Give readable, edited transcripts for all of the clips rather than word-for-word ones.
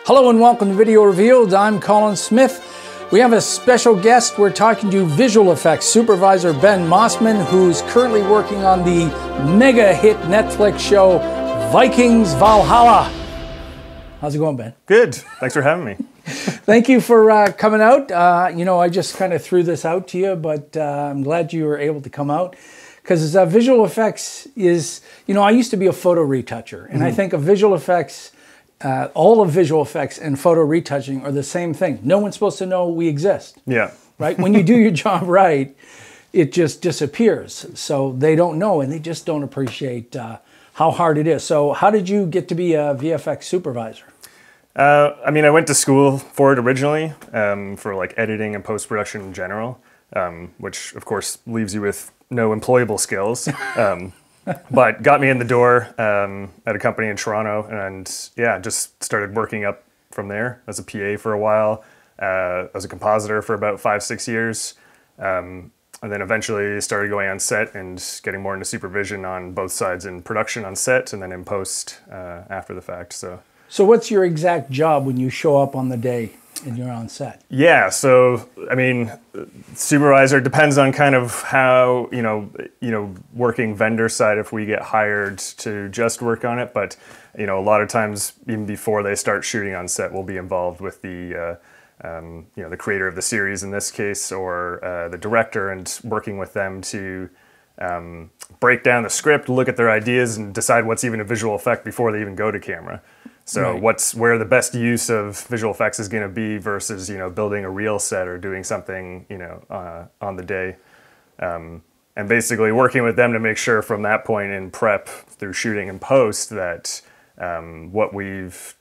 Hello and welcome to Video Revealed. I'm Colin Smith. We have a special guest. We're talking to visual effects supervisor Ben Mossman, who's currently working on the mega hit Netflix show Vikings Valhalla. How's it going, Ben? Good. Thanks for having me. Thank you for coming out. I just kind of threw this out to you, but I'm glad you were able to come out. Because visual effects is, I used to be a photo retoucher, and I think of visual effects, all of visual effects and photo retouching are the same thing. No one's supposed to know we exist. Yeah. Right? When you do your job right, it just disappears. So they don't know, and they just don't appreciate how hard it is. So how did you get to be a VFX supervisor? I went to school for it originally, for like editing and post-production in general, which of course leaves you with no employable skills. But got me in the door at a company in Toronto, and yeah, just started working up from there as a PA for a while, as a compositor for about 5-6 years, and then eventually started going on set and getting more into supervision on both sides, in production on set and then in post after the fact. So what's your exact job when you show up on the day and you're on set? Yeah, so supervisor depends on kind of how, working vendor side, if we get hired to just work on it, but a lot of times even before they start shooting on set, we'll be involved with the the creator of the series in this case, or the director, and working with them to break down the script, look at their ideas, and decide what's even a visual effect before they even go to camera. So right. Where the best use of visual effects is going to be versus, building a real set or doing something, on the day. And basically working with them to make sure from that point in prep through shooting and post that what we've,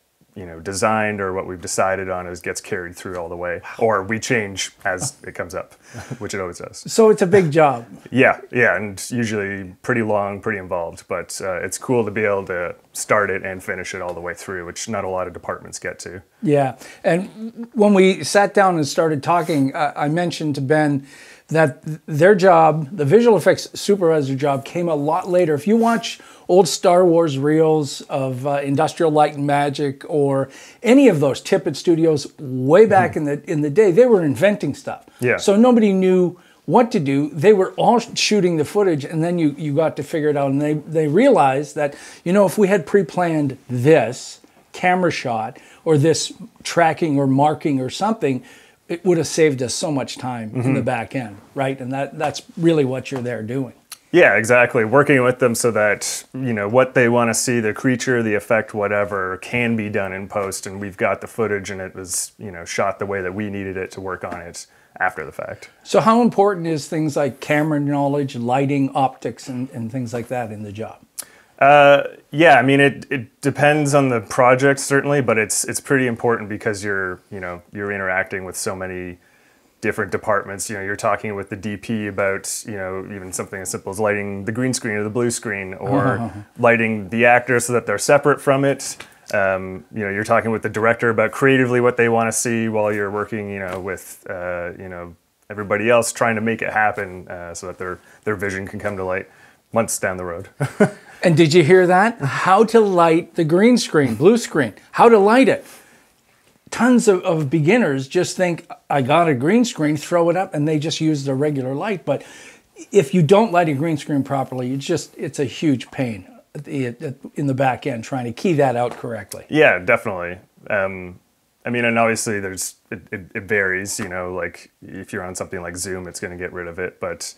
designed or what we've decided on gets carried through all the way, or we change as it comes up, which it always does. So it's a big job. Yeah, and usually pretty long, pretty involved, but it's cool to be able to start it and finish it all the way through, which not a lot of departments get to. Yeah, and when we sat down and started talking, I mentioned to Ben that their job, the visual effects supervisor job, came a lot later. If you watch old Star Wars reels of Industrial Light and Magic or any of those Tippett Studios way back in the day, they were inventing stuff. Yeah. So nobody knew what to do. They were all shooting the footage, and then you got to figure it out. And they realized that, if we had pre-planned this camera shot or this tracking or marking or something, it would have saved us so much time in the back end, right? And that's really what you're there doing. Yeah, exactly. Working with them so that, what they want to see, the creature, the effect, whatever, can be done in post, and we've got the footage and it was, shot the way that we needed it to work on it after the fact. So how important is things like camera knowledge, lighting, optics, and things like that in the job? Yeah, it depends on the project certainly, but it's pretty important because you're interacting with so many different departments. You're talking with the DP about, even something as simple as lighting the green screen or the blue screen, or lighting the actors so that they're separate from it. You're talking with the director about creatively what they want to see while you're working, with, everybody else trying to make it happen, so that their vision can come to light months down the road. And did you hear that? How to light the green screen, blue screen, how to light it. Tons of beginners just think, I got a green screen, throw it up, and they just use the regular light. But if you don't light a green screen properly, it's a huge pain in the back end trying to key that out correctly. Yeah, definitely. And obviously it varies, like if you're on something like Zoom, it's going to get rid of it, but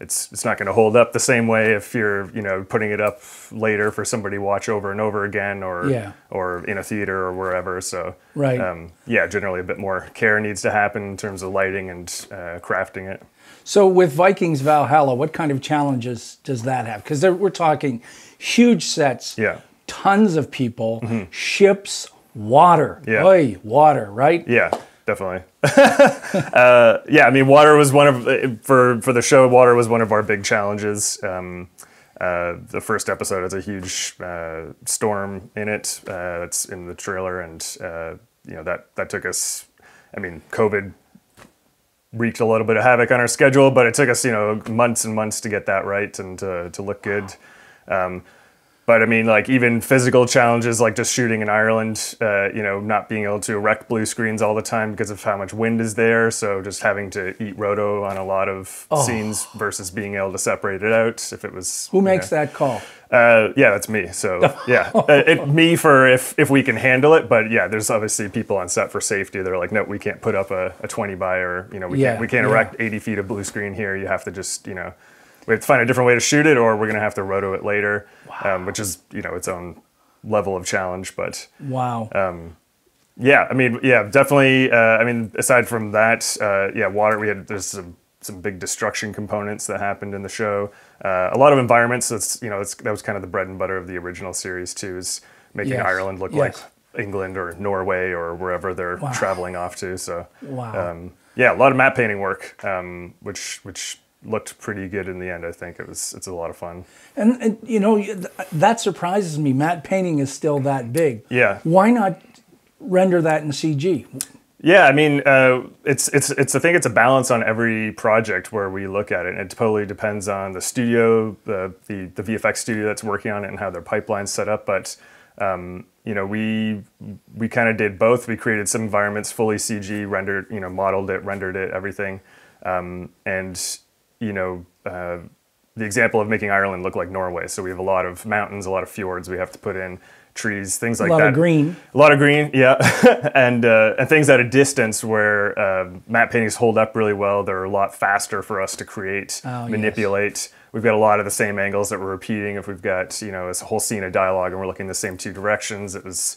it's not going to hold up the same way if you're, putting it up later for somebody to watch over and over again, or in a theater or wherever. So, right. Generally a bit more care needs to happen in terms of lighting and crafting it. So with Vikings Valhalla, what kind of challenges does that have? Because we're talking huge sets, tons of people, ships, water. Yeah. Oy, water, right? Yeah. Definitely. Water was one of, for the show, water was one of our big challenges. The first episode has a huge storm in it. It's in the trailer, and that took us, COVID wreaked a little bit of havoc on our schedule, but it took us, months and months to get that right and to look good. But I mean, like even physical challenges, like just shooting in Ireland, you know, not being able to erect blue screens all the time because of how much wind is there. So just having to eat roto on a lot of scenes versus being able to separate it out. If it was who makes that call? Yeah, that's me. So yeah, me for if we can handle it. But yeah, there's obviously people on set for safety. They're like, no, we can't put up a 20 by, or you know, we can't erect 80 feet of blue screen here. You have to just, you know, we have to find a different way to shoot it, or we're gonna have to roto it later, which is, you know, its own level of challenge. But yeah, I mean, yeah, definitely. I mean, aside from that, yeah, water. There's some big destruction components that happened in the show. A lot of environments. That's, you know, that was kind of the bread and butter of the original series too, is making Ireland look like England or Norway or wherever they're traveling off to. So yeah, a lot of matte painting work, which looked pretty good in the end. I think it's a lot of fun. And you know, that surprises me. Matte painting is still that big. Yeah. Why not render that in CG? Yeah, I mean, it's I think it's a balance on every project where we look at it. And it totally depends on the studio, the VFX studio that's working on it, and how their pipeline's set up. But you know, we kind of did both. We created some environments fully CG, rendered, you know, modeled it, rendered it, everything. And you know, the example of making Ireland look like Norway. So we have a lot of mountains, a lot of fjords we have to put in, trees, things like that. A lot of green. A lot of green, yeah. and things at a distance where matte paintings hold up really well. They're a lot faster for us to create, manipulate. Yes. We've got a lot of the same angles that we're repeating. If we've got, you know, a whole scene of dialogue and we're looking the same two directions, it was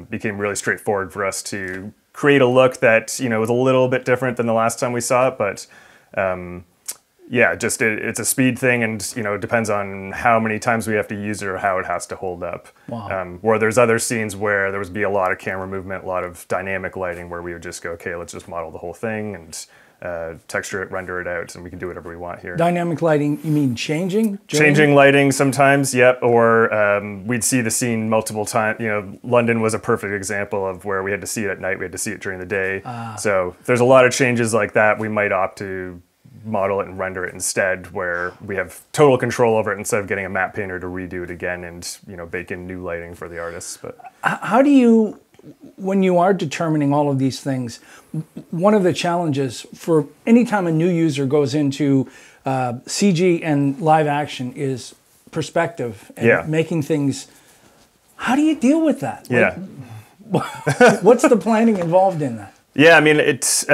became really straightforward for us to create a look that, you know, was a little bit different than the last time we saw it, but yeah, just it's a speed thing, and you know, it depends on how many times we have to use it or how it has to hold up. Where there's other scenes where there would be a lot of camera movement, a lot of dynamic lighting, where we would just go, okay, let's just model the whole thing and texture it, render it out, and we can do whatever we want here. Dynamic lighting, you mean changing? Changing lighting sometimes, yep. Or we'd see the scene multiple times. You know, London was a perfect example of where we had to see it at night, we had to see it during the day. So there's a lot of changes like that. We might opt to model it and render it instead, where we have total control over it instead of getting a matte painter to redo it again and, you know, bake in new lighting for the artists. But how do you, when you are determining all of these things, one of the challenges for any time a new user goes into CG and live action is perspective and making things. How do you deal with that? Yeah. Like, what's the planning involved in that? Yeah, I mean, it's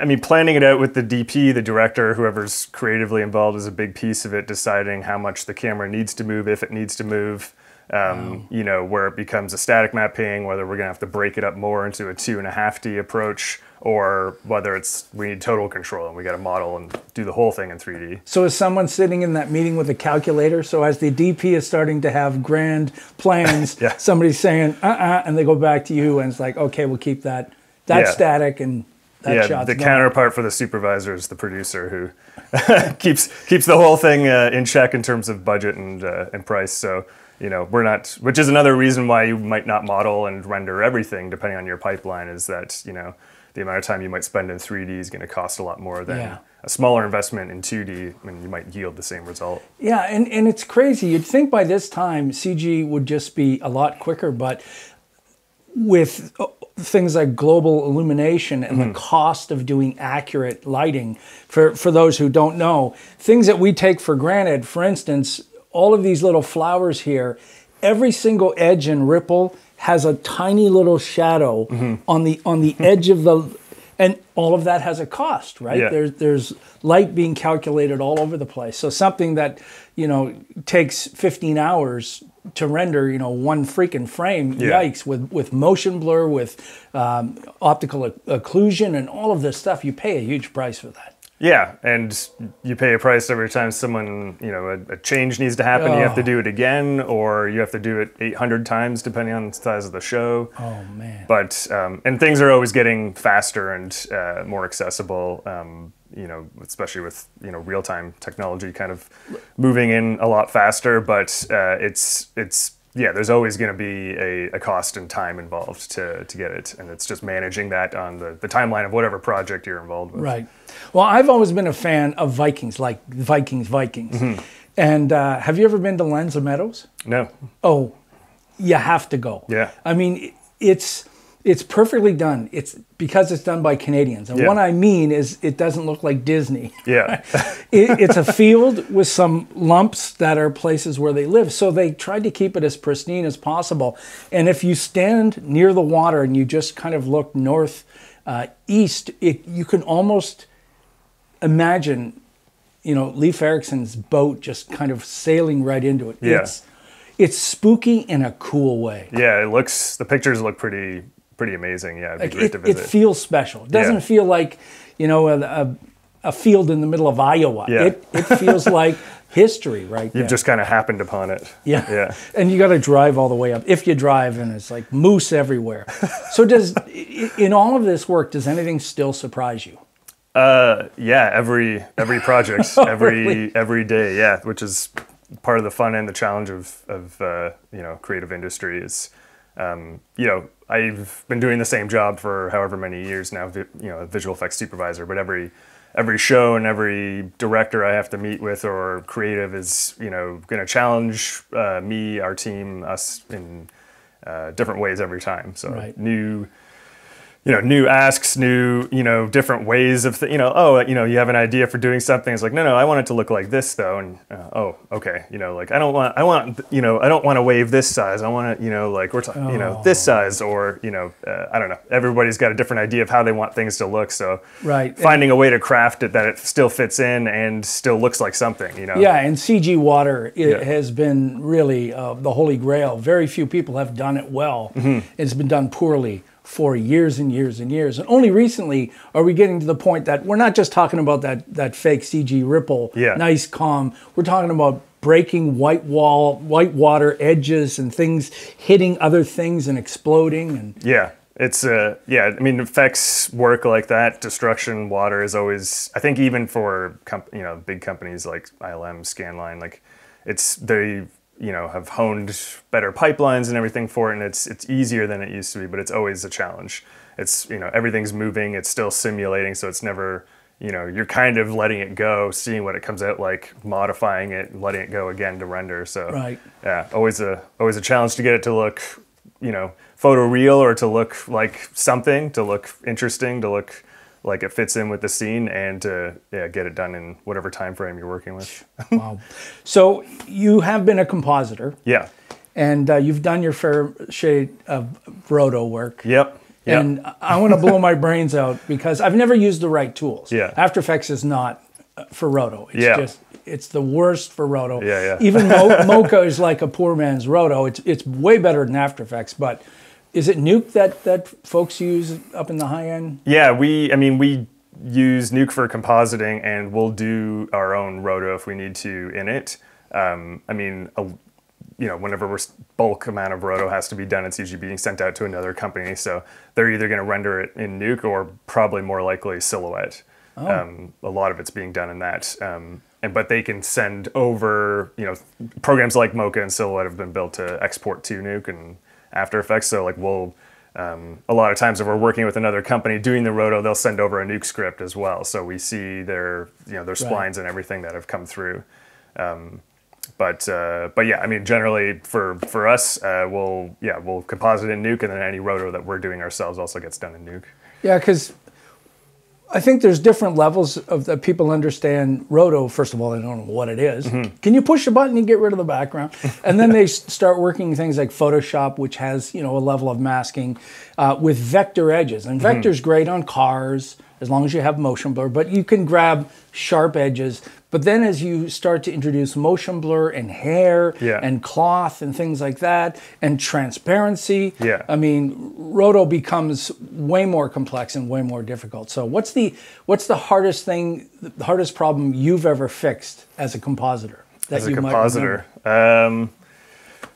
I mean, planning it out with the DP, the director, whoever's creatively involved, is a big piece of it, deciding how much the camera needs to move, if it needs to move, you know, where it becomes a static mapping, whether we're going to have to break it up more into a 2.5D approach, or whether it's we need total control and we got to model and do the whole thing in 3D. So is someone sitting in that meeting with a calculator? So as the DP is starting to have grand plans, somebody's saying, and they go back to you and it's like, okay, we'll keep that static and the counterpart for the supervisor is the producer, who keeps the whole thing in check in terms of budget and price. So, you know, we're not, which is another reason why you might not model and render everything depending on your pipeline, is that, you know, the amount of time you might spend in 3D is going to cost a lot more than a smaller investment in 2D, and you might yield the same result. Yeah, and it's crazy. You'd think by this time CG would just be a lot quicker, but with things like global illumination and the cost of doing accurate lighting, for those who don't know, things that we take for granted, for instance, all of these little flowers here, every single edge and ripple has a tiny little shadow on the edge of the, and all of that has a cost, right? Yeah. There's light being calculated all over the place. So something that, you know, takes 15 hours to render, you know, one freaking frame, yikes, with motion blur, with optical occlusion and all of this stuff, you pay a huge price for that. Yeah, and you pay a price every time someone, you know, a change needs to happen. You have to do it again, or you have to do it 800 times depending on the size of the show. Oh man! But and things are always getting faster and more accessible. You know, especially with, you know, real-time technology kind of moving in a lot faster. But it's there's always going to be a cost and time involved to get it, and it's just managing that on the timeline of whatever project you're involved with. Right. Well, I've always been a fan of Vikings, like Vikings. And have you ever been to Lens of Meadows? No. Oh, you have to go. Yeah. I mean, it's perfectly done. It's because it's done by Canadians. And Yeah. what I mean is it doesn't look like Disney. Yeah. It's a field with some lumps that are places where they live. So they tried to keep it as pristine as possible. And if you stand near the water and you just kind of look north, east, you can almost imagine, you know, Leif Erikson's boat just kind of sailing right into it. Yeah. It's spooky in a cool way. Yeah, the pictures look pretty amazing. Yeah, it'd be great to It visit. feels special. It doesn't feel like, you know, a field in the middle of Iowa. Yeah. It feels like history right there. You've just kind of happened upon it. Yeah. Yeah. And you got to drive all the way up. If you drive, and it's like moose everywhere. So in all of this work, does anything still surprise you? Yeah, every project, Really? every day, yeah, which is part of the fun and the challenge of you know, creative industry is, you know, I've been doing the same job for however many years now, you know, a visual effects supervisor, but every show and every director I have to meet with or creative is, you know, going to challenge me, our team, us in different ways every time. So Right. new asks, you know, different ways of, you know, oh, you know, you have an idea for doing something. It's like, no, I want it to look like this though. And, oh, okay. You know, like, I don't want, you know, I don't want to wave this size. I want to, you know, like we're talking, you know, this size or, you know, I don't know. Everybody's got a different idea of how they want things to look. So Right. finding a way to craft it that it still fits in and still looks like something, you know? Yeah, and CG water has been really the holy grail. Very few people have done it well. It's been done poorly for years and years and years. And only recently are we getting to the point that we're not just talking about that fake CG ripple, nice, calm. We're talking about breaking white water edges and things hitting other things and exploding. And yeah, it's yeah. I mean, effects work like that. Destruction, water is always. I think even for you know, big companies like ILM, Scanline, like they, you know, have honed better pipelines and everything for it, and it's easier than it used to be, but it's always a challenge. It's, you know, everything's moving, it's still simulating, so it's never, you know, you're kind of letting it go, seeing what it comes out like, modifying it, letting it go again to render. So Right. yeah, always a challenge to get it to look, you know, photoreal or to look like something, to look interesting, to look like it fits in with the scene, and to get it done in whatever time frame you're working with. Wow. So you have been a compositor. Yeah. And you've done your fair share of roto work. Yep. And I want to blow my brains out because I've never used the right tools. Yeah. After Effects is not for roto. It's it's the worst for roto. Yeah. Even Mocha is like a poor man's roto. It's way better than After Effects, but is it Nuke that folks use up in the high end? Yeah, we use Nuke for compositing, and we'll do our own roto if we need to in it. I mean, you know, whenever bulk amount of roto has to be done, it's usually being sent out to another company. So they're either going to render it in Nuke or probably more likely Silhouette. A lot of it's being done in that. But they can send over, you know, programs like Mocha and Silhouette have been built to export to Nuke and After Effects. So like we'll, a lot of times if we're working with another company doing the roto, they'll send over a Nuke script as well. So we see their, you know, their splines and everything that have come through. But yeah, I mean, generally for us, we'll composite in Nuke, and then any roto that we're doing ourselves also gets done in Nuke. Yeah, because I think there's different levels of that people understand roto. First of all, they don't know what it is. Can you push a button and get rid of the background? And then they start working things like Photoshop, which has, you know, a level of masking with vector edges. And vector's great on cars as long as you have motion blur, but you can grab sharp edges. But then as you start to introduce motion blur and hair and cloth and things like that, and transparency, I mean, roto becomes way more complex and way more difficult. So what's the hardest thing, the hardest problem you've ever fixed as a compositor? As a compositor,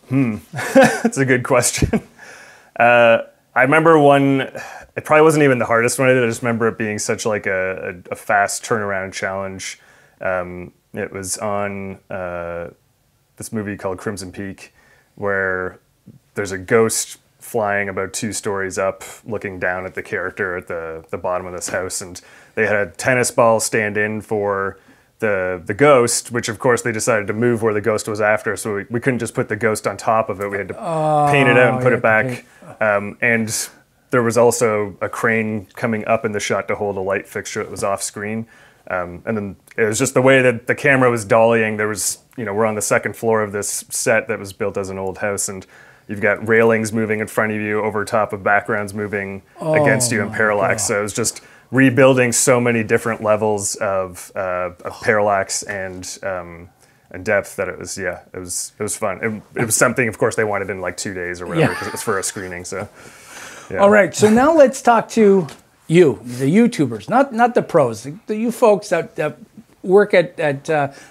that's a good question. I remember one, it probably wasn't even the hardest one I did. I just remember it being such like a fast turnaround challenge. It was on this movie called Crimson Peak, where there's a ghost flying about 2 stories up, looking down at the character at the bottom of this house, and they had a tennis ball stand in for the ghost, which of course they decided to move where the ghost was after, so we couldn't just put the ghost on top of it. We had to paint it out and put it back. And there was also a crane coming up in the shot to hold a light fixture that was off screen. And then it was just the way that the camera was dollying. There was, we're on the second floor of this set that was built as an old house, and you've got railings moving in front of you over top of backgrounds moving against you in parallax. So it was just rebuilding so many different levels of parallax and depth that it was fun. It was something, of course, they wanted in like 2 days or whatever because it was for a screening. So, yeah. All right, so now let's talk to you, the YouTubers, not the pros, you folks that work at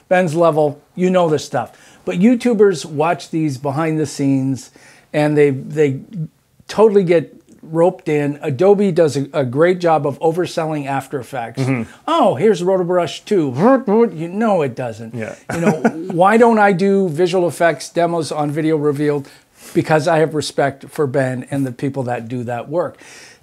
Ben's level. You know this stuff, but YouTubers watch these behind the scenes, and they totally get roped in. Adobe does a great job of overselling After Effects. Oh, here's RotoBrush 2. You know it doesn't. Yeah. Why don't I do visual effects demos on Video Revealed? Because I have respect for Ben and the people that do that work.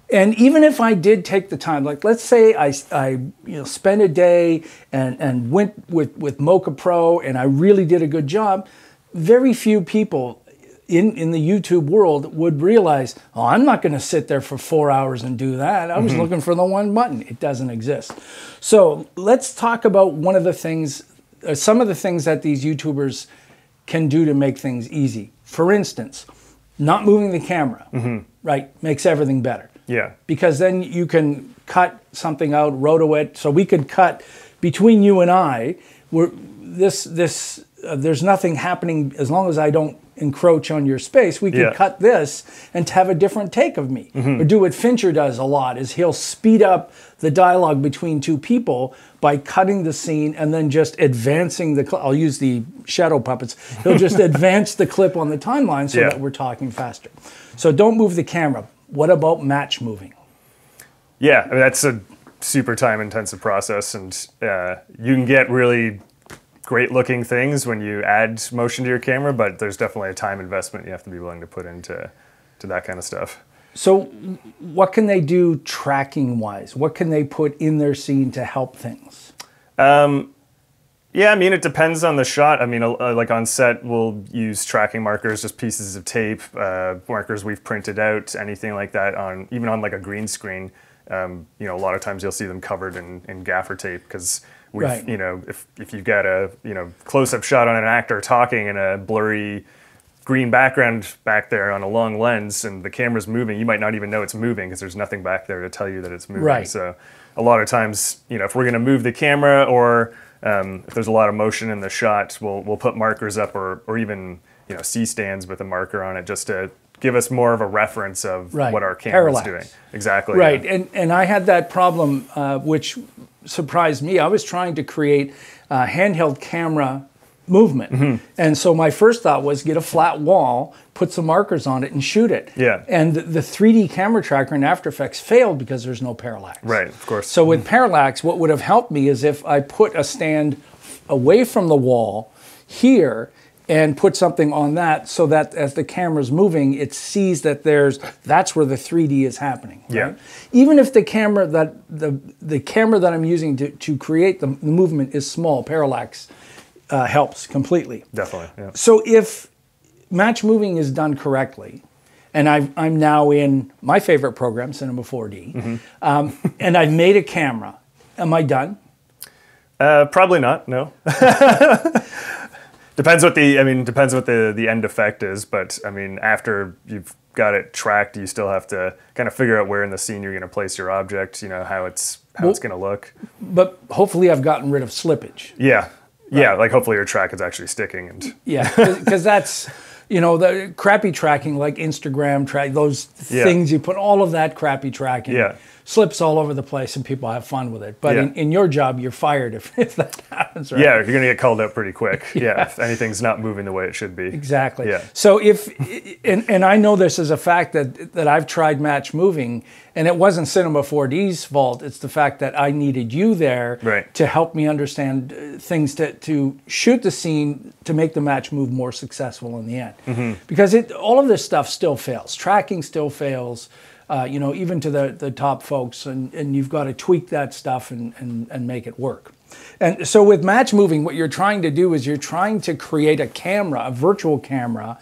And even if I did take the time, like let's say I spent a day and went with Mocha Pro and I really did a good job, very few people in the YouTube world would realize, oh, I'm not going to sit there for 4 hours and do that. I was looking for the one button. It doesn't exist. So let's talk about one of the things, some of the things that these YouTubers can do to make things easy. For instance, not moving the camera, right, makes everything better. Yeah. Because then you can cut something out, roto it. So we could cut between you and I. There's nothing happening as long as I don't encroach on your space. We could cut this and have a different take of me. Or do what Fincher does a lot, is he'll speed up the dialogue between two people by cutting the scene and then just advancing the clip. I'll use the shadow puppets. He'll just advance the clip on the timeline so that we're talking faster. So don't move the camera. What about match moving? Yeah, I mean, that's a super time-intensive process, and you can get really great-looking things when you add motion to your camera, but there's definitely a time investment you have to be willing to put into that kind of stuff. So what can they do tracking-wise? What can they put in their scene to help things? Yeah, I mean, it depends on the shot. I mean, like on set, we'll use tracking markers, just pieces of tape, markers we've printed out, anything like that, even on like a green screen. A lot of times you'll see them covered in gaffer tape because we've, if you've got a, close-up shot on an actor talking in a blurry green background back there on a long lens and the camera's moving, you might not even know it's moving because there's nothing back there to tell you that it's moving. Right. So a lot of times, if we're going to move the camera or if there's a lot of motion in the shot, we'll put markers up or even C-stands with a marker on it just to give us more of a reference of what our camera's doing. Exactly. Right, and I had that problem, which surprised me. I was trying to create a handheld camera movement. And so my first thought was get a flat wall, put some markers on it, and shoot it. Yeah. And the 3D camera tracker in After Effects failed because there's no parallax. Right, of course. So with parallax, what would have helped me is if I put a stand away from the wall here and put something on that so that as the camera's moving, it sees that that's where the 3D is happening. Right? Yeah. Even if the camera the camera that I'm using to create the movement is small, parallax helps completely. Definitely, yeah. So if match moving is done correctly, and I'm now in my favorite program, Cinema 4D, and I've made a camera, am I done? Probably not, no. Depends what the end effect is, but I mean, after you've got it tracked, you still have to kind of figure out where in the scene you're going to place your object, how it's going to look. But hopefully I've gotten rid of slippage. Yeah. Right. Yeah, like hopefully your track is actually sticking. And yeah, because that's, the crappy tracking like Instagram track, those things you put, all of that crappy tracking slips all over the place and people have fun with it. But in your job, you're fired if that happens, right? Yeah, you're going to get called out pretty quick. If anything's not moving the way it should be. Exactly. Yeah. So and I know this as a fact that I've tried match moving, and it wasn't Cinema 4D's fault. It's the fact that I needed you there to help me understand things to shoot the scene to make the match move more successful in the end. Because all of this stuff still fails. Tracking still fails. Even to the top folks, and you've got to tweak that stuff and make it work. And so with match moving, what you're trying to do is you're trying to create a camera, a virtual camera,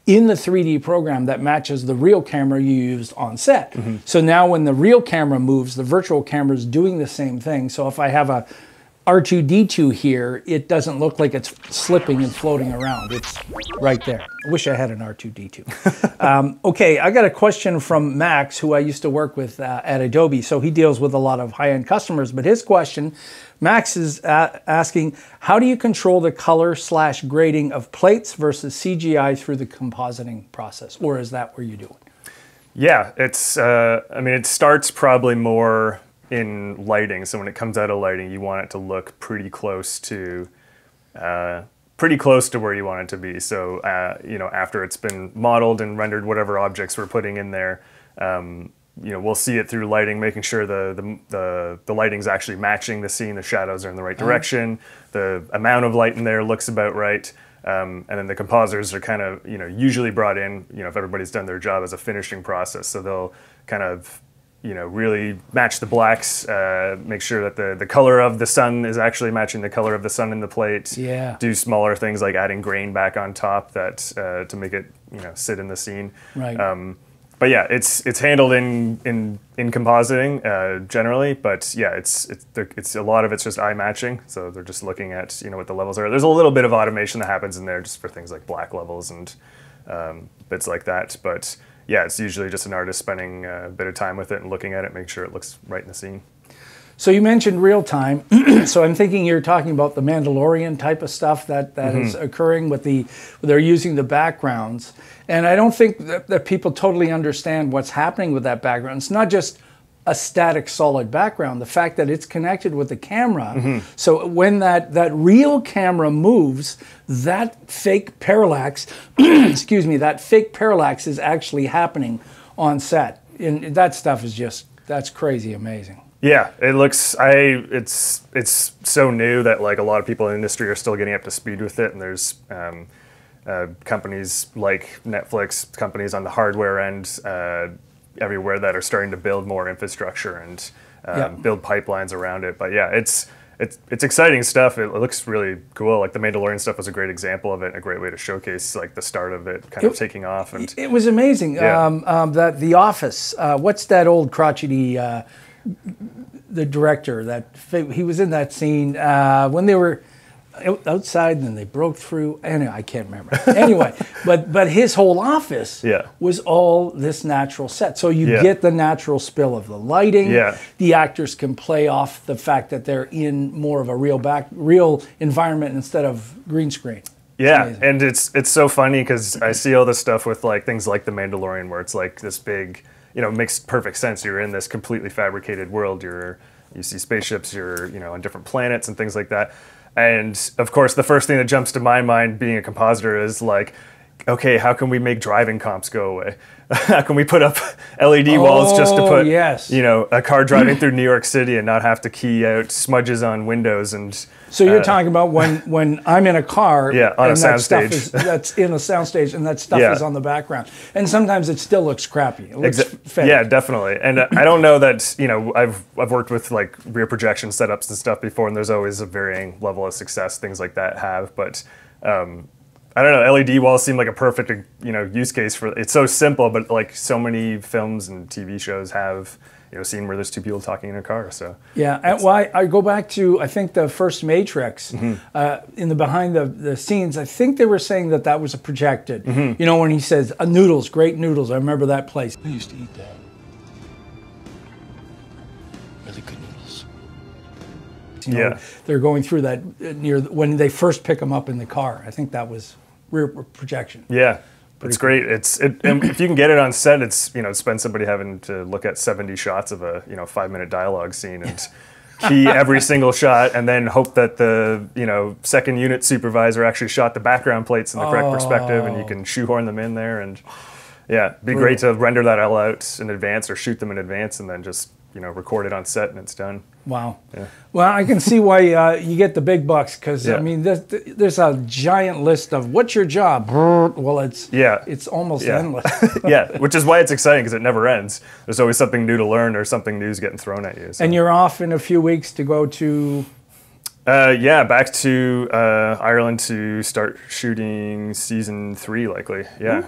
in the 3D program that matches the real camera you used on set. So now when the real camera moves, the virtual camera is doing the same thing. So if I have a R2-D2 here, it doesn't look like it's slipping and floating around. It's right there. I wish I had an R2-D2. Okay, I got a question from Max, who I used to work with at Adobe. So he deals with a lot of high-end customers. But his question, Max is asking, how do you control the color/grading of plates versus CGI through the compositing process? Or is that where you do it? Yeah, it's, I mean, it starts probably more in lighting. So when it comes out of lighting, you want it to look pretty close to where you want it to be. So, you know, after it's been modeled and rendered, whatever objects we're putting in there, you know, we'll see it through lighting, making sure the lighting's actually matching the scene, the shadows are in the right direction, the amount of light in there looks about right. And then the compositors are kind of, you know, usually brought in, you know, if everybody's done their job as a finishing process. So they'll kind of, you know, really match the blacks, make sure that the color of the sun is actually matching the color of the sun in the plate. Yeah. Do smaller things like adding grain back on top that to make it, you know, sit in the scene. Right. But yeah, it's handled in compositing generally. But yeah, it's a lot of it's just eye matching. So they're just looking at, you know, what the levels are. There's a little bit of automation that happens in there just for things like black levels and bits like that. But yeah, it's usually just an artist spending a bit of time with it and looking at it, make sure it looks right in the scene. So you mentioned real time. So I'm thinking you're talking about the Mandalorian type of stuff that is occurring with they're using the backgrounds. And I don't think that people totally understand what's happening with that background. It's not just a static solid background, the fact that it's connected with the camera. So when that real camera moves, that fake parallax, excuse me, that fake parallax is actually happening on set. And that stuff is just, that's crazy amazing. Yeah, it looks, it's so new that like a lot of people in the industry are still getting up to speed with it. And there's companies like Netflix, companies on the hardware end, everywhere that are starting to build more infrastructure and build pipelines around it. But yeah, it's exciting stuff. It looks really cool. Like the Mandalorian stuff was a great example of it, and a great way to showcase like the start of it kind of taking off. And it was amazing. That The Office. What's that old crotchety? The director he was in that scene when they were outside and then they broke through. Anyway, I can't remember. Anyway, but his whole office was all this natural set. So you get the natural spill of the lighting. The actors can play off the fact that they're in more of a real environment instead of green screen. Yeah, and it's so funny because I see all this stuff with like things like The Mandalorian where it's like this big, you know, makes perfect sense. You're in this completely fabricated world. You see spaceships, you're, you know, on different planets and things like that. And of course, the first thing that jumps to my mind being a compositor is like, okay, how can we make driving comps go away? How can we put up LED walls just to put, you know, a car driving through New York City and not have to key out smudges on windows? And so you're talking about when I'm in a car, on a soundstage, that's in a soundstage, and that stuff is on the background, and sometimes it still looks crappy. It looks fake. Yeah, definitely. And I don't know that, you know, I've worked with like rear projection setups and stuff before, and there's always a varying level of success things like that have, but. I don't know, LED walls seem like a perfect, you know, use case for it's so simple, but like so many films and TV shows have, you know, scene where there's two people talking in a car. So yeah, and I go back to I think the first Matrix in the behind the scenes. I think they were saying that was a projected. You know, when he says noodles, great noodles. I remember that place. I used to eat that. Really good noodles. You know, they're going through that near when they first pick them up in the car. I think that was rear projection. Yeah, it's great. And if you can get it on set, it's, you know, spend somebody having to look at 70 shots of a, you know, 5-minute dialogue scene and key every single shot, and then hope that the, you know, second unit supervisor actually shot the background plates in the correct perspective, and you can shoehorn them in there. And yeah, it'd be great to render that all out in advance or shoot them in advance, and then just, you know, record it on set and it's done. Wow. Yeah. Well, I can see why you get the big bucks, because I mean, there's a giant list of what's your job. Well, it's almost endless. Yeah, which is why it's exciting, because it never ends. There's always something new to learn or something new is getting thrown at you. So. And you're off in a few weeks to go to Yeah, back to Ireland to start shooting season 3, likely. Yeah,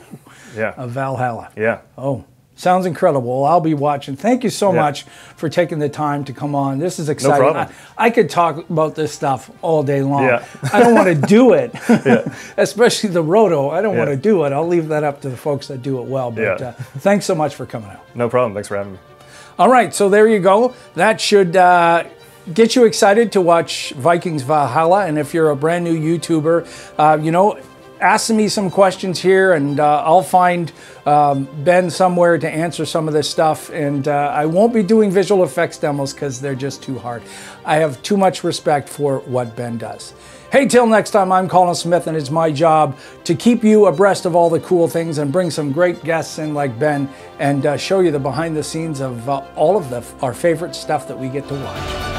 yeah, Of Valhalla. yeah. Oh, sounds incredible. Well, I'll be watching. Thank you so much for taking the time to come on. This is exciting. problem. I could talk about this stuff all day long. Yeah. I don't want to do it, especially the roto. I don't want to Yeah. do it. I'll leave that up to the folks that do it well. But Yeah. thanks so much for coming out. No problem. Thanks for having me. All right, so there you go. That should get you excited to watch Vikings Valhalla. And if you're a brand new YouTuber, you know, ask me some questions here, and I'll find Ben somewhere to answer some of this stuff. And I won't be doing visual effects demos because they're just too hard. I have too much respect for what Ben does. Hey, till next time, I'm Colin Smith, and it's my job to keep you abreast of all the cool things and bring some great guests in like Ben and show you the behind the scenes of all of our favorite stuff that we get to watch.